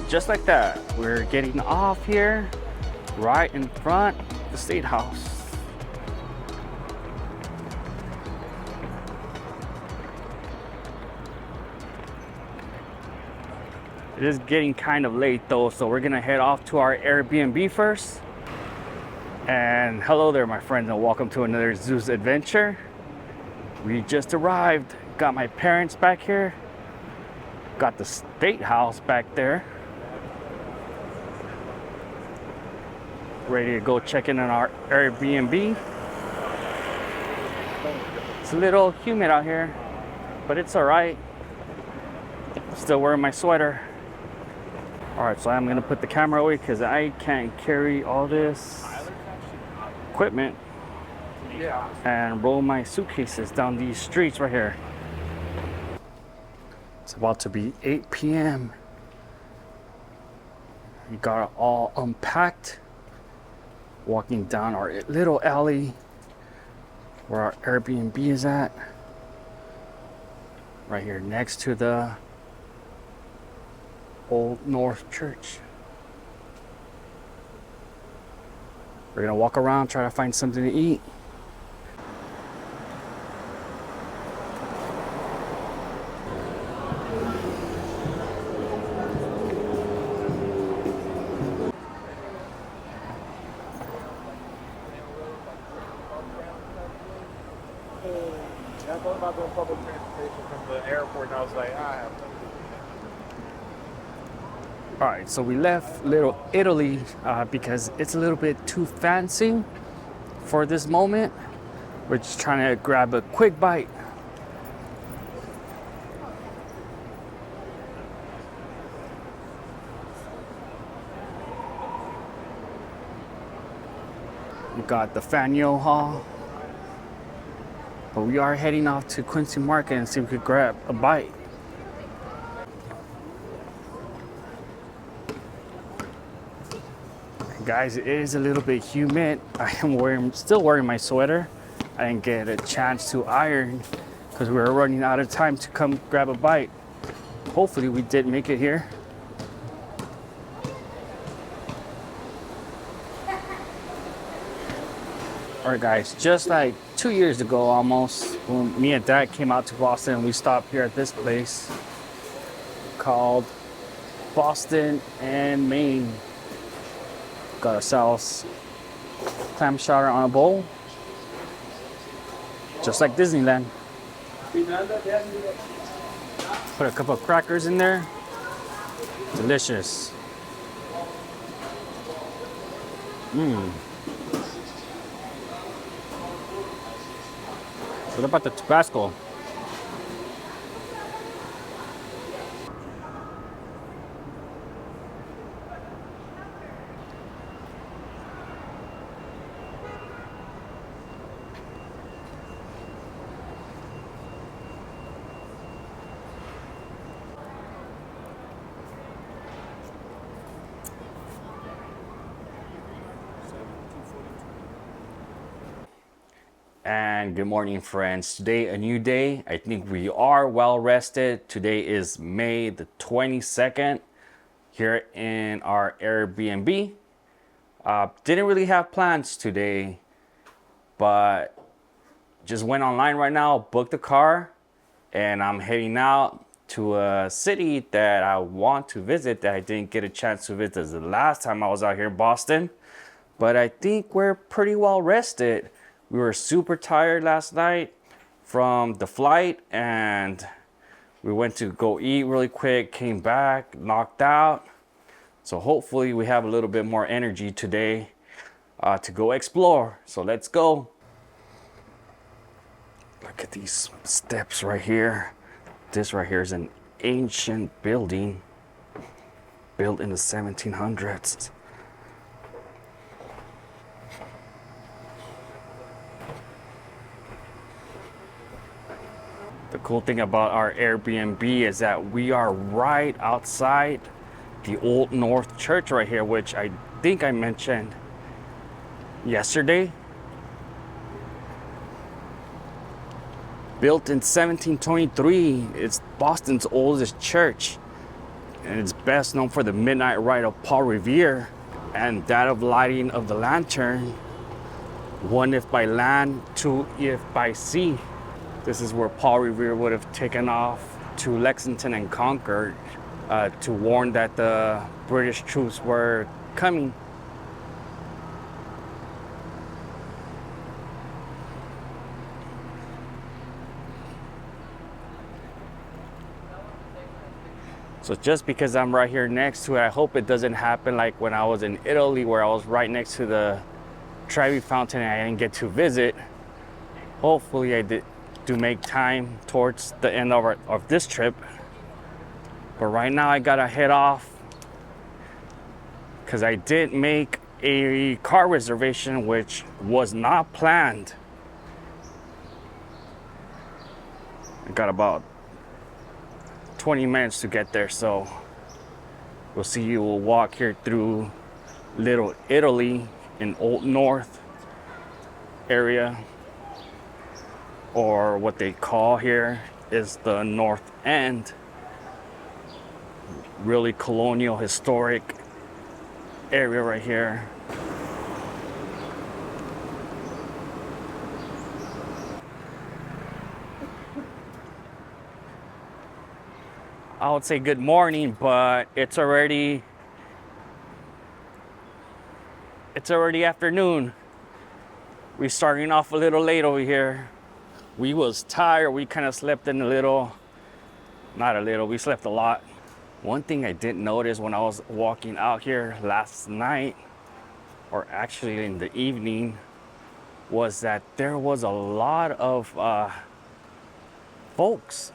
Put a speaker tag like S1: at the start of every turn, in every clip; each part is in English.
S1: just like that, we're getting off here right in front of the State House. It is getting kind of late though, so we're gonna head off to our Airbnb first. And hello there, my friends, and welcome to another Zeus adventure. We just arrived, got my parents back here, got the State House back there. Ready to go check in on our Airbnb. It's a little humid out here, but it's all right. Still wearing my sweater. All right, so I'm gonna put the camera away because I can't carry all this equipment and roll my suitcases down these streets right here. It's about to be 8 p.m. We got it all unpacked. Walking down our little alley where our Airbnb is at. Right here next to the Old North Church. We're gonna walk around, try to find something to eat.
S2: I thought about doing public transportation from the airport, and I was like, I have nothing.
S1: All right, so we left Little Italy because it's a little bit too fancy for this moment. We're just trying to grab a quick bite. We got the Faneuil Hall, but we are heading off to Quincy Market and see if we could grab a bite. Guys, it is a little bit humid. I am still wearing my sweater. I didn't get a chance to iron because we were running out of time to come grab a bite. Hopefully we did make it here. All right guys, just like 2 years ago almost, when me and Dad came out to Boston, we stopped here at this place called Boston and Maine. Got ourselves clam chowder on a bowl, just like Disneyland. Put a couple of crackers in there. Delicious. What about the Tabasco? And good morning, friends. Today, a new day. I think we are well rested. Today is May the 22nd here in our Airbnb. Didn't really have plans today, but just went online right now, booked a car, and I'm heading out to a city that I want to visit that I didn't get a chance to visit the last time I was out here in Boston. But I think we're pretty well rested. We were super tired last night from the flight, and we went to go eat really quick, came back, knocked out. So hopefully we have a little bit more energy today to go explore. So let's go. Look at these steps right here. This right here is an ancient building built in the 1700s. The cool thing about our Airbnb is that we are right outside the Old North Church right here, which I think I mentioned yesterday. Built in 1723, it's Boston's oldest church. and it's best known for the midnight ride of Paul Revere and that of lighting of the lantern, one if by land, two if by sea. This is where Paul Revere would have taken off to Lexington and Concord to warn that the British troops were coming. So just because I'm right here next to it, I hope it doesn't happen like when I was in Italy, where I was right next to the Trevi Fountain and I didn't get to visit. Hopefully I do make time towards the end of this trip. But right now I gotta head off because I did make a car reservation, which was not planned. I got about 20 minutes to get there, so we'll see you. We'll walk here through Little Italy in Old North area, or what they call here is the North End. Really colonial, historic area right here. I would say good morning, but it's already afternoon. We're starting off a little late over here. We was tired. We kind of slept in a little, not a little, we slept a lot. One thing I didn't notice when I was walking out here last night, or actually in the evening, was that there was a lot of folks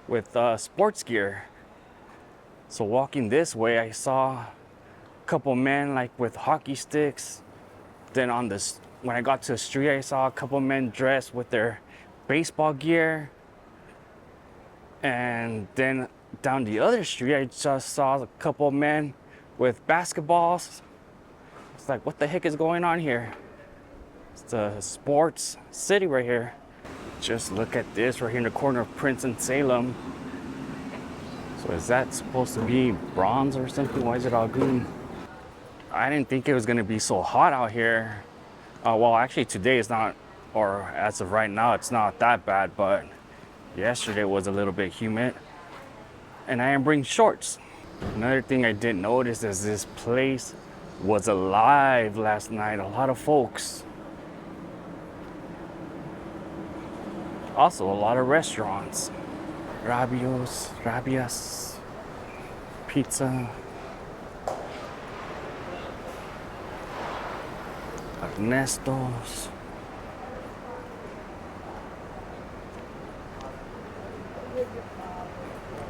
S1: with sports gear. So walking this way, I saw a couple men like with hockey sticks. Then when I got to the street, I saw a couple men dressed with their baseball gear. And then down the other street, I just saw a couple men with basketballs. It's like, what the heck is going on here? It's a sports city right here. Just look at this right here in the corner of Prince and Salem. So is that supposed to be bronze or something? Why is it all green? I didn't think it was gonna be so hot out here. Well, actually today is not, or as of right now, it's not that bad, but yesterday was a little bit humid. And I am bringing shorts. Another thing I didn't notice is this place was alive last night. A lot of folks. Also, a lot of restaurants. Rabias, pizza, Ernesto's.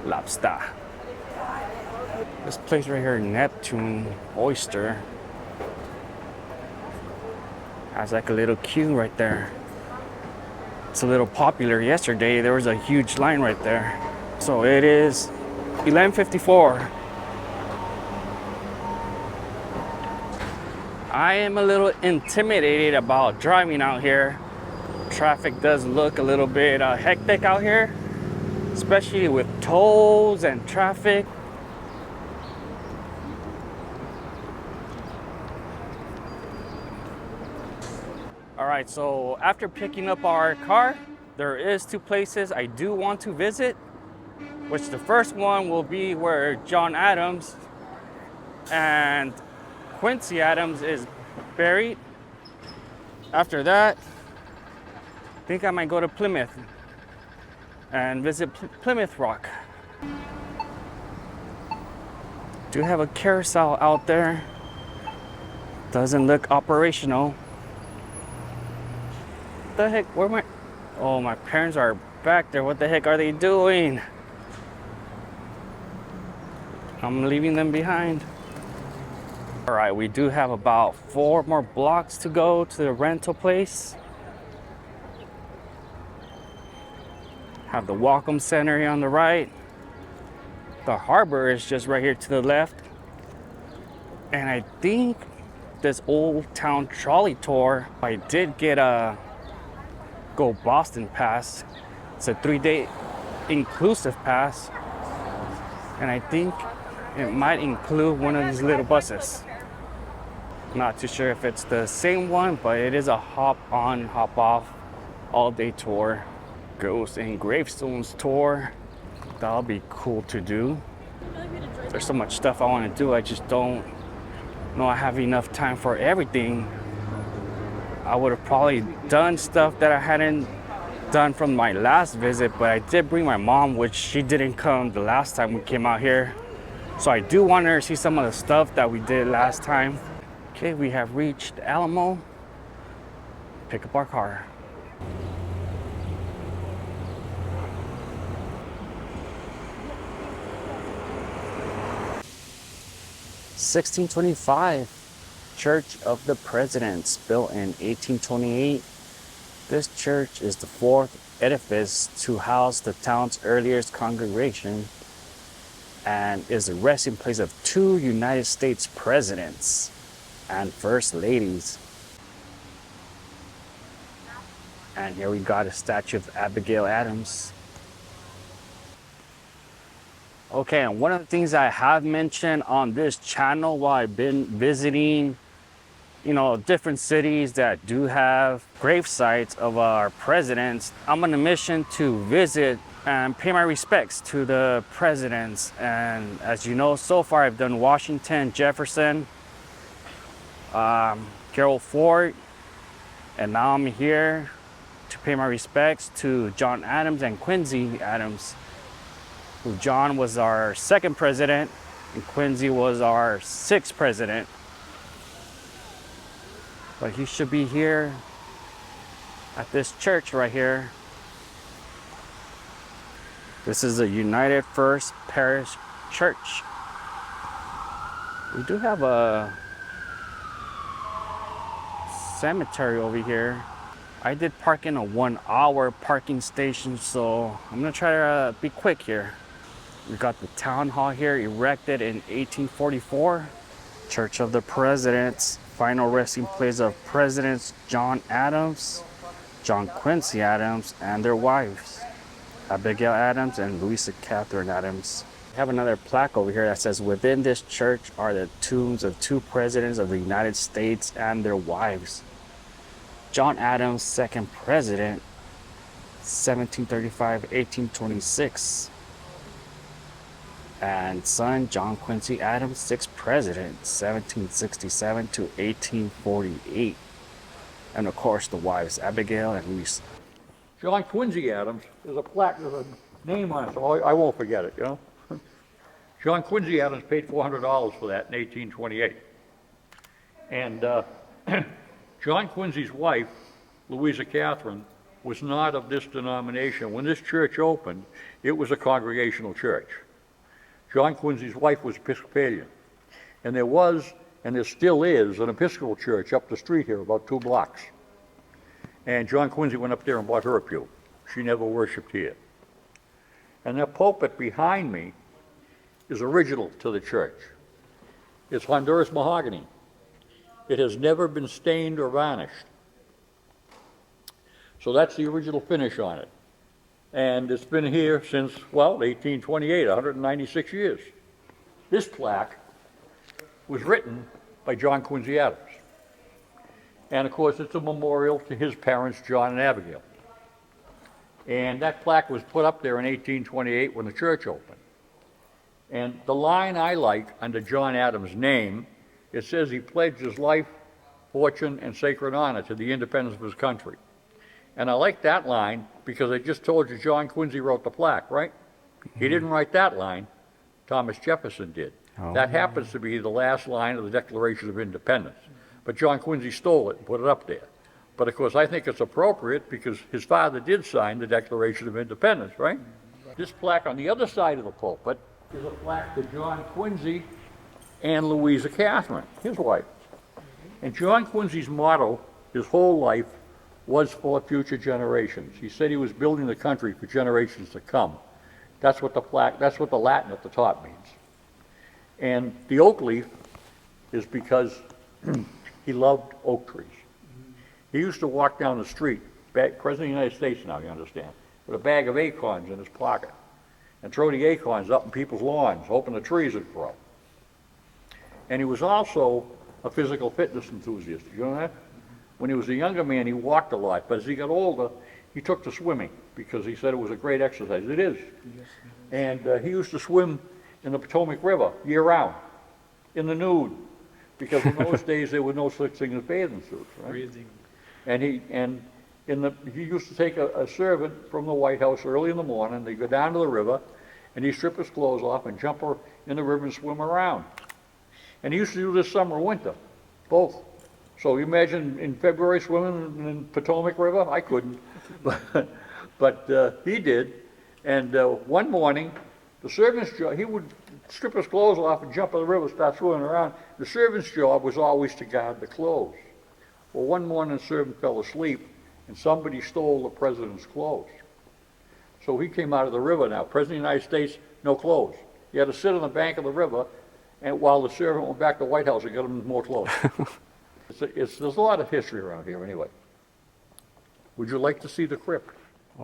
S1: Lobster. This place right here, Neptune Oyster, has like a little queue right there. It's a little popular. Yesterday there was a huge line right there. So it is 11:54. I am a little intimidated about driving out here. Traffic does look a little bit hectic out here, especially with tolls and traffic. All right, so after picking up our car, there is two places I do want to visit, which the first one will be where John Adams and Quincy Adams is buried. After that, I think I might go to Plymouth and visit Plymouth Rock. Do have a carousel out there. Doesn't look operational. What the heck? Where am I? Oh, my parents are back there. What the heck are they doing? I'm leaving them behind. All right, we do have about 4 more blocks to go to the rental place. Have the Welcome Center here on the right. The harbor is just right here to the left. And I think this Old Town Trolley Tour, I did get a Go Boston pass. It's a 3-day inclusive pass. And I think it might include one of these little buses. Not too sure if it's the same one, but it is a hop on, hop off all day tour. Ghosts and Gravestones tour. That'll be cool to do. There's so much stuff I want to do. I just don't know I have enough time for everything. I would have probably done stuff that I hadn't done from my last visit, but I did bring my mom, which she didn't come the last time we came out here. So I do want her to see some of the stuff that we did last time. Okay, we have reached Alamo. Pick up our car. (1625) Church of the Presidents, built in 1828. This church is the fourth edifice to house the town's earliest congregation and is the resting place of two United States presidents and first ladies. And here we got a statue of Abigail Adams. Okay, and one of the things I have mentioned on this channel while I've been visiting, different cities that do have grave sites of our presidents, I'm on a mission to visit and pay my respects to the presidents. And as you know, so far I've done Washington, Jefferson, Gerald Ford, and now I'm here to pay my respects to John Adams and Quincy Adams. Who John was our second president and Quincy was our sixth president. But he should be here at this church right here. This is a United First Parish Church. We do have a cemetery over here. I did park in a 1 hour parking station, so I'm gonna try to be quick here. We got the town hall here, erected in 1844. Church of the Presidents, final resting place of Presidents John Adams, John Quincy Adams, and their wives, Abigail Adams and Louisa Catherine Adams. We have another plaque over here that says, within this church are the tombs of two presidents of the United States and their wives. John Adams, second president, 1735-1826. And son John Quincy Adams, sixth president, 1767 to 1848. And of course the wives, Abigail and Louisa.
S3: John Quincy Adams, there's a plaque with a name on it, so I won't forget it, John Quincy Adams paid $400 for that in 1828. And John Quincy's wife, Louisa Catherine, was not of this denomination. When this church opened, it was a congregational church. John Quincy's wife was Episcopalian. And there was, and there still is, an Episcopal church up the street here, about 2 blocks. And John Quincy went up there and bought her a pew. She never worshiped here. And that pulpit behind me is original to the church. It's Honduras mahogany. It has never been stained or varnished. So that's the original finish on it. And it's been here since, 1828, 196 years. This plaque was written by John Quincy Adams. And of course, it's a memorial to his parents, John and Abigail. And that plaque was put up there in 1828 when the church opened. And the line I like under John Adams' name, it says he pledged his life, fortune, and sacred honor to the independence of his country. And I like that line because I just told you John Quincy wrote the plaque, right? Mm-hmm. He didn't write that line. Thomas Jefferson did. Oh. That happens to be the last line of the Declaration of Independence. But John Quincy stole it and put it up there. But of course, I think it's appropriate because his father did sign the Declaration of Independence, right? This plaque on the other side of the pulpit is a plaque to John Quincy and Louisa Catherine, his wife. And John Quincy's motto his whole life was for future generations. He said he was building the country for generations to come. That's what the plaque, that's what the Latin at the top means. And the oak leaf is because he loved oak trees. He used to walk down the street, President of the United States now, you understand, with a bag of acorns in his pocket. and throw the acorns up in people's lawns, hoping the trees would grow. And he was also a physical fitness enthusiast. You know that? When he was a younger man, he walked a lot, but as he got older, he took to swimming because he said it was a great exercise. It is. And he used to swim in the Potomac River year-round, in the nude, because in those days there were no such thing as bathing suits, right?
S2: Breathing.
S3: And he used to take a servant from the White House early in the morning. They'd go down to the river, and he'd strip his clothes off and jump her in the river and swim around. And he used to do this summer and winter, both. So you imagine in February swimming in Potomac River? I couldn't, but he did. And one morning, the servant's job, he would strip his clothes off and jump in the river, start swimming around. The servant's job was always to guard the clothes. Well, one morning the servant fell asleep, and somebody stole the president's clothes. So he came out of the river now. President of the United States, no clothes. He had to sit on the bank of the river, and while the servant went back to the White House and got him more clothes. There's a lot of history around here anyway. Would you like to see the crypt?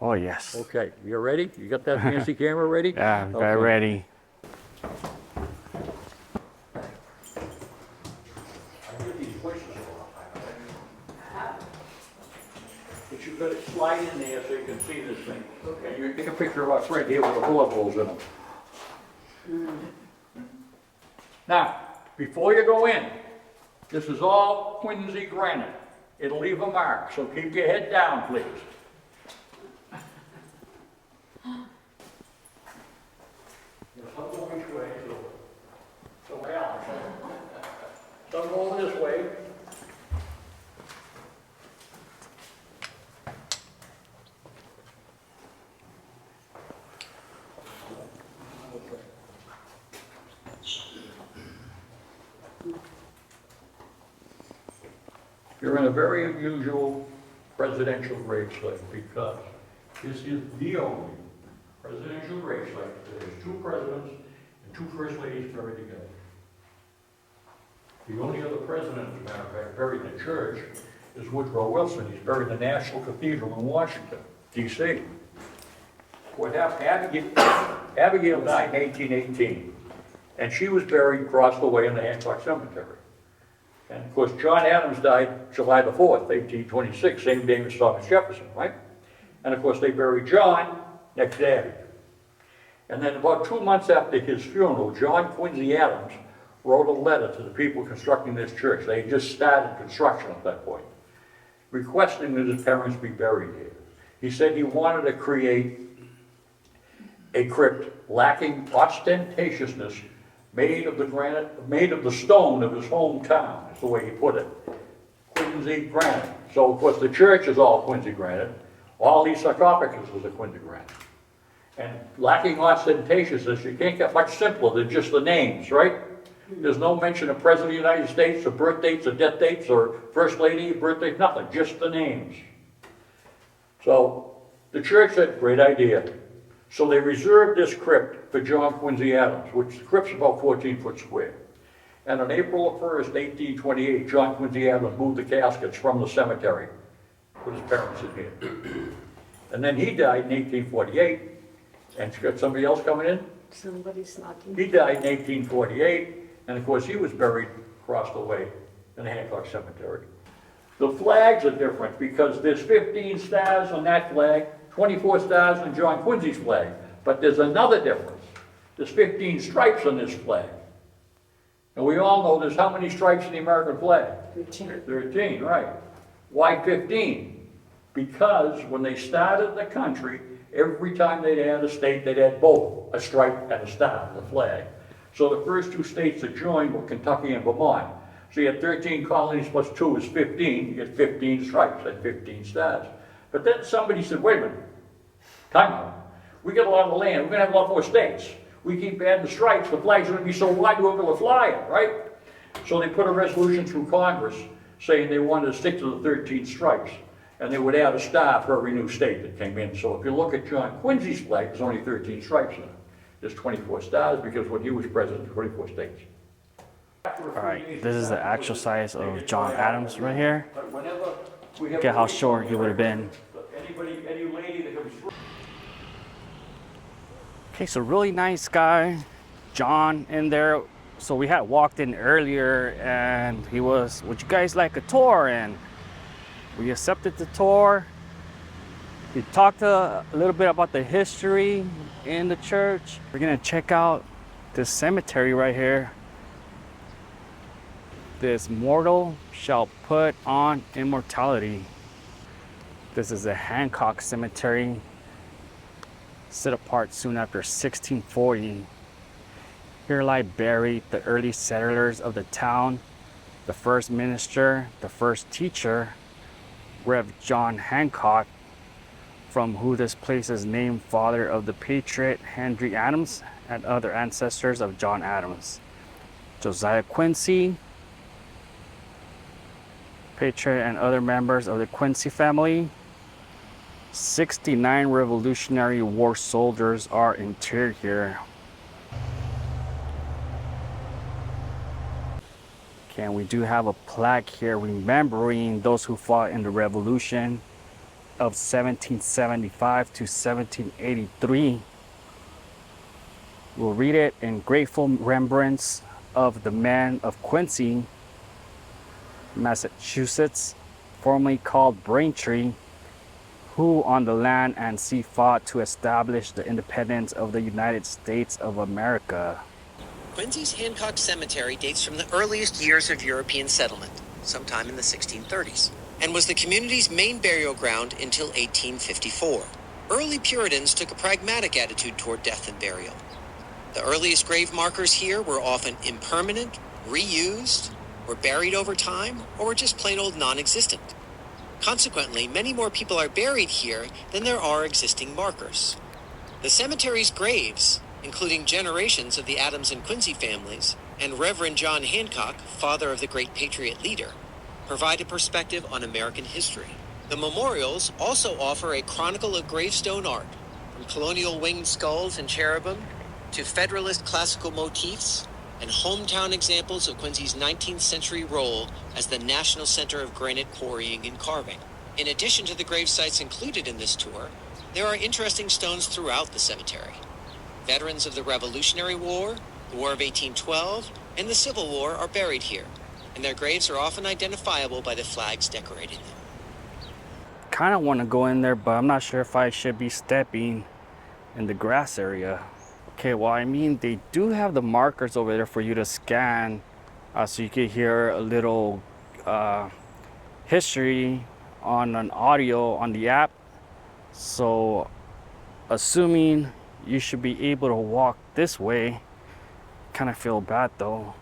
S1: Oh, yes.
S3: Okay, you ready? You got that fancy camera ready?
S1: Yeah, very ready.
S3: But you've got to slide in there so you can see this thing. Okay. You take a picture of us right here with the bullet holes in them. Now, before you go in, this is all Quincy granite. It'll leave a mark, so keep your head down, please. Some go which way, so well. Some go this way. You're in a very unusual presidential grave site because this is the only presidential grave site that has 2 presidents and 2 first ladies buried together. The only other president, as a matter of fact, buried in the church is Woodrow Wilson. He's buried in the National Cathedral in Washington, D.C. What happened, Abigail died in 1818, and she was buried across the way in the Hancock Cemetery. And of course, John Adams died July the 4th, 1826, same day as Thomas Jefferson, right? And of course, they buried John next to Abby. And then about 2 months after his funeral, John Quincy Adams wrote a letter to the people constructing this church. They had just started construction at that point, requesting that his parents be buried here. He said he wanted to create a crypt lacking ostentatiousness, made of the stone of his hometown, is the way he put it. Quincy granite. So of course the church is all Quincy granite. All these sarcophaguses are Quincy granite. And lacking ostentatiousness, you can't get much simpler than just the names, right? There's no mention of President of the United States, or birth dates, or death dates, or First Lady, birthday, nothing, just the names. So the church said, great idea. So they reserved this crypt for John Quincy Adams, which the crypt's about 14 foot square. And on April 1st, 1828, John Quincy Adams moved the caskets from the cemetery, put his parents in here. And then he died in 1848, and you got somebody else coming in?
S4: Somebody's knocking.
S3: He died in 1848, and of course he was buried across the way in the Hancock Cemetery. The flags are different because there's 15 stars on that flag, 24 stars on John Quincy's flag, but there's another difference. There's 15 stripes on this flag. And we all know there's how many stripes in the American flag?
S4: 13.
S3: 13, right. Why 15? Because when they started the country, every time they'd add a state, they'd add both a stripe and a star to the flag. So the first 2 states that joined were Kentucky and Vermont. So you had 13 colonies plus 2 is 15. You get 15 stripes and 15 stars. But then somebody said, wait a minute, time out. We got a lot of land, we're gonna have a lot more states. We keep adding the stripes, the flag's gonna be so wide we'll be able to fly it, right? So they put a resolution through Congress saying they wanted to stick to the 13 stripes. And they would add a star for every new state that came in. So if you look at John Quincy's flag, there's only 13 stripes in it. There's 24 stars because when he was president, 24 states.
S1: All right, this is the actual size of John Adams right here. Look at how short he would have been.
S3: Any lady that comes through.
S1: Okay, so really nice guy, John, in there. So we had walked in earlier and he was, would you guys like a tour? And we accepted the tour. He talked a little bit about the history in the church. We're gonna check out this cemetery right here. This mortal shall put on immortality. This is the Hancock Cemetery, set apart soon after 1640. Here lie buried the early settlers of the town, the first minister, the first teacher, Rev. John Hancock, from who this place is named, father of the patriot Henry Adams and other ancestors of John Adams. Josiah Quincy, patriot and other members of the Quincy family. 69 Revolutionary War soldiers are interred here. Okay, and we do have a plaque here remembering those who fought in the Revolution of 1775 to 1783. We'll read it: in grateful remembrance of the men of Quincy, Massachusetts, formerly called Braintree, who on the land and sea fought to establish the independence of the United States of America.
S4: Quincy's Hancock Cemetery dates from the earliest years of European settlement, sometime in the 1630s, and was the community's main burial ground until 1854. Early Puritans took a pragmatic attitude toward death and burial. The earliest grave markers here were often impermanent, reused, were buried over time, or were just plain old non-existent. Consequently, many more people are buried here than there are existing markers. The cemetery's graves, including generations of the Adams and Quincy families, and Reverend John Hancock, father of the great Patriot leader, provide a perspective on American history. The memorials also offer a chronicle of gravestone art, from colonial winged skulls and cherubim to Federalist classical motifs and hometown examples of Quincy's 19th century role as the national center of granite quarrying and carving. In addition to the grave sites included in this tour, there are interesting stones throughout the cemetery. Veterans of the Revolutionary War, the War of 1812, and the Civil War are buried here, and their graves are often identifiable by the flags decorating them.
S1: Kind of want to go in there, but I'm not sure if I should be stepping in the grass area. Okay, well, I mean, they do have the markers over there for you to scan, so you can hear a little history on an audio on the app. So, assuming you should be able to walk this way. Kind of feel bad though.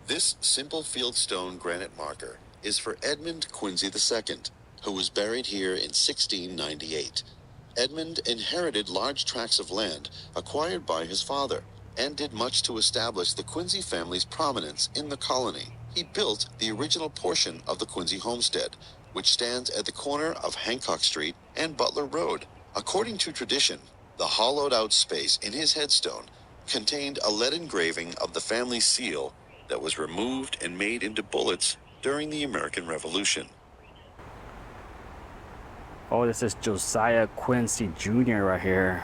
S5: This simple fieldstone granite marker is for Edmund Quincy II, who was buried here in 1698. Edmund inherited large tracts of land acquired by his father and did much to establish the Quincy family's prominence in the colony. He built the original portion of the Quincy homestead, which stands at the corner of Hancock Street and Butler Road. According to tradition, the hollowed-out space in his headstone contained a lead engraving of the family seal that was removed and made into bullets during the American Revolution.
S1: Oh, this is Josiah Quincy Jr. right here.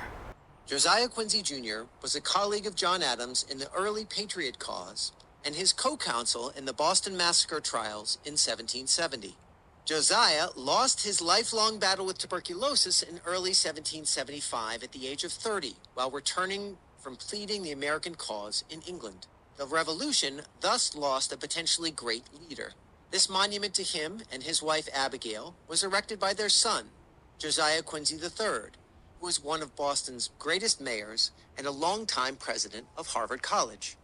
S4: Josiah Quincy Jr. was a colleague of John Adams in the early Patriot cause and his co-counsel in the Boston Massacre trials in 1770. Josiah lost his lifelong battle with tuberculosis in early 1775 at the age of 30 while returning from pleading the American cause in England. The Revolution thus lost a potentially great leader. This monument to him and his wife Abigail was erected by their son, Josiah Quincy III, who was one of Boston's greatest mayors and a longtime president of Harvard College.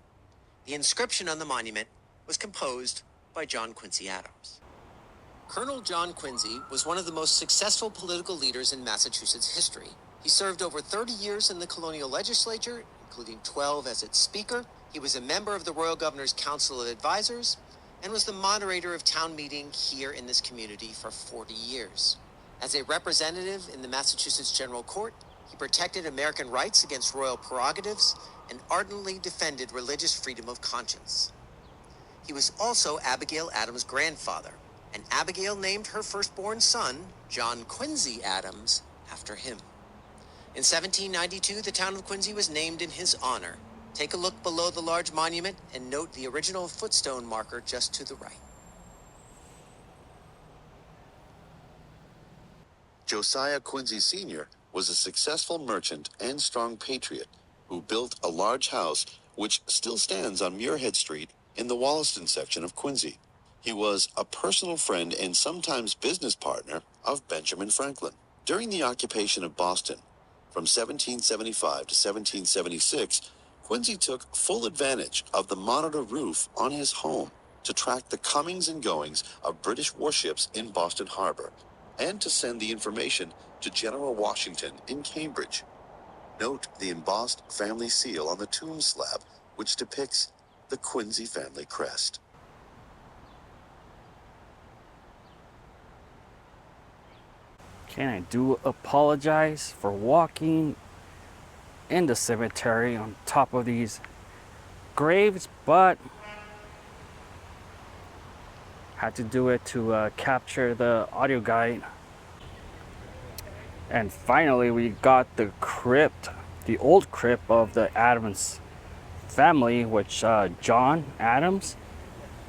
S4: The inscription on the monument was composed by John Quincy Adams. Colonel John Quincy was one of the most successful political leaders in Massachusetts history. He served over 30 years in the colonial legislature, including 12 as its speaker. He was a member of the Royal Governor's Council of Advisors and was the moderator of town meeting here in this community for 40 years. As a representative in the Massachusetts General Court, he protected American rights against royal prerogatives and ardently defended religious freedom of conscience. He was also Abigail Adams' grandfather, and Abigail named her firstborn son, John Quincy Adams, after him. In 1792, the town of Quincy was named in his honor. Take a look below the large monument and note the original footstone marker just to the right.
S5: Josiah Quincy Sr. was a successful merchant and strong patriot who built a large house which still stands on Muirhead Street in the Wollaston section of Quincy. He was a personal friend and sometimes business partner of Benjamin Franklin. During the occupation of Boston, from 1775 to 1776, Quincy took full advantage of the monitor roof on his home to track the comings and goings of British warships in Boston Harbor and to send the information to General Washington in Cambridge. Note the embossed family seal on the tomb slab, which depicts the Quincy family crest.
S1: Can I do apologize for walking in the cemetery on top of these graves, but had to do it to capture the audio guide. And finally we got the crypt, the old crypt of the Adams family, which John Adams,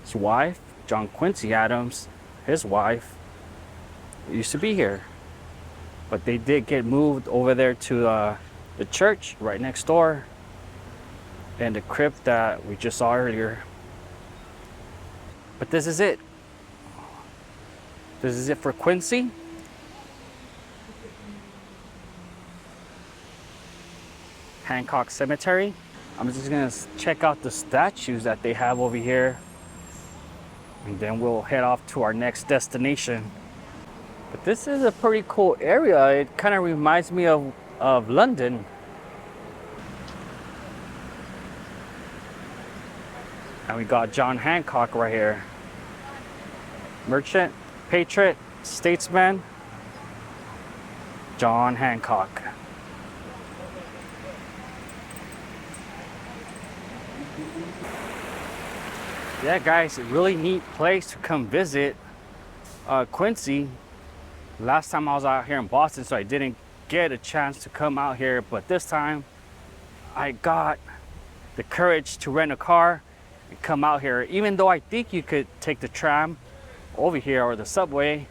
S1: his wife, John Quincy Adams, his wife, used to be here. But they did get moved over there to the church right next door, and the crypt that we just saw earlier. But this is it. This is it for Quincy. Hancock Cemetery. I'm just gonna check out the statues that they have over here, and then we'll head off to our next destination. But this is a pretty cool area. It kind of reminds me of London. And we got John Hancock right here. Merchant, patriot, statesman, John Hancock. Yeah, guys, a really neat place to come visit. Quincy. Last time I was out here in Boston, so I didn't get a chance to come out here, but this time I got the courage to rent a car and come out here, even though I think you could take the tram over here or the subway.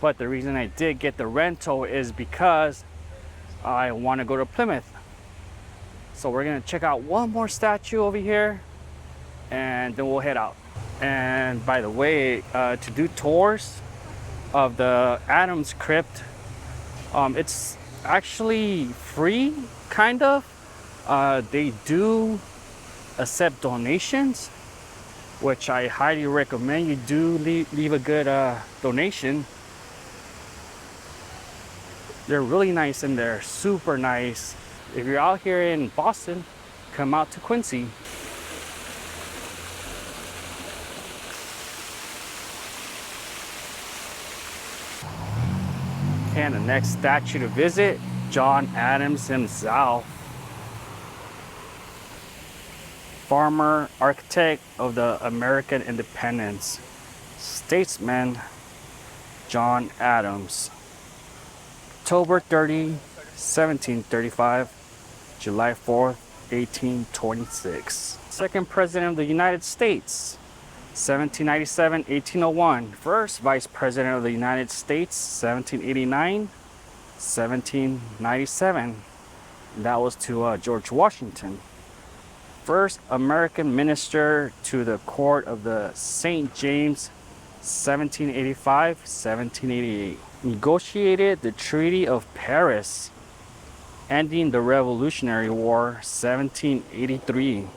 S1: But the reason I did get the rental is because I want to go to Plymouth. So we're gonna check out one more statue over here and then we'll head out. And by the way, to do tours of the Adams crypt, it's actually free, kind of. They do accept donations, which I highly recommend you do leave a good donation. They're really nice in there, super nice. If you're out here in Boston, come out to Quincy. And the next statue to visit, John Adams himself. Farmer, architect of the American independence, statesman, John Adams. October 30, 1735, July 4th, 1826. Second President of the United States, 1797-1801. First Vice President of the United States, 1789-1797. That was to George Washington. First American Minister to the Court of the St. James, 1785-1788. Negotiated the Treaty of Paris, ending the Revolutionary War, 1783.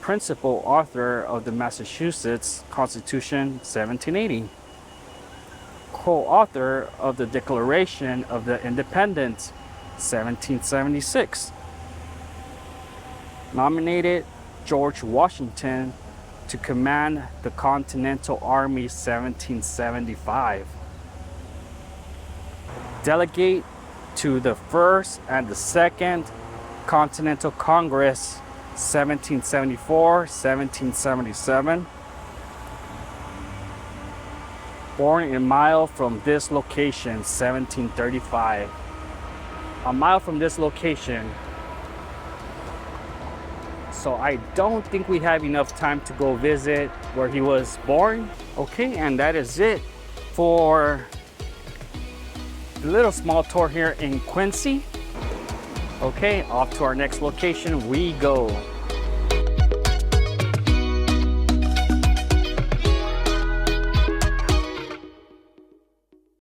S1: Principal author of the Massachusetts Constitution, 1780. Co-author of the Declaration of the Independence, 1776. Nominated George Washington to command the Continental Army, 1775. Delegate to the First and the Second Continental Congress, 1774-1777. Born a mile from this location, 1735. a mile from this location. So I don't think we have enough time to go visit where he was born. Okay, and that is it for a little small tour here in Quincy. Okay, off to our next location we go.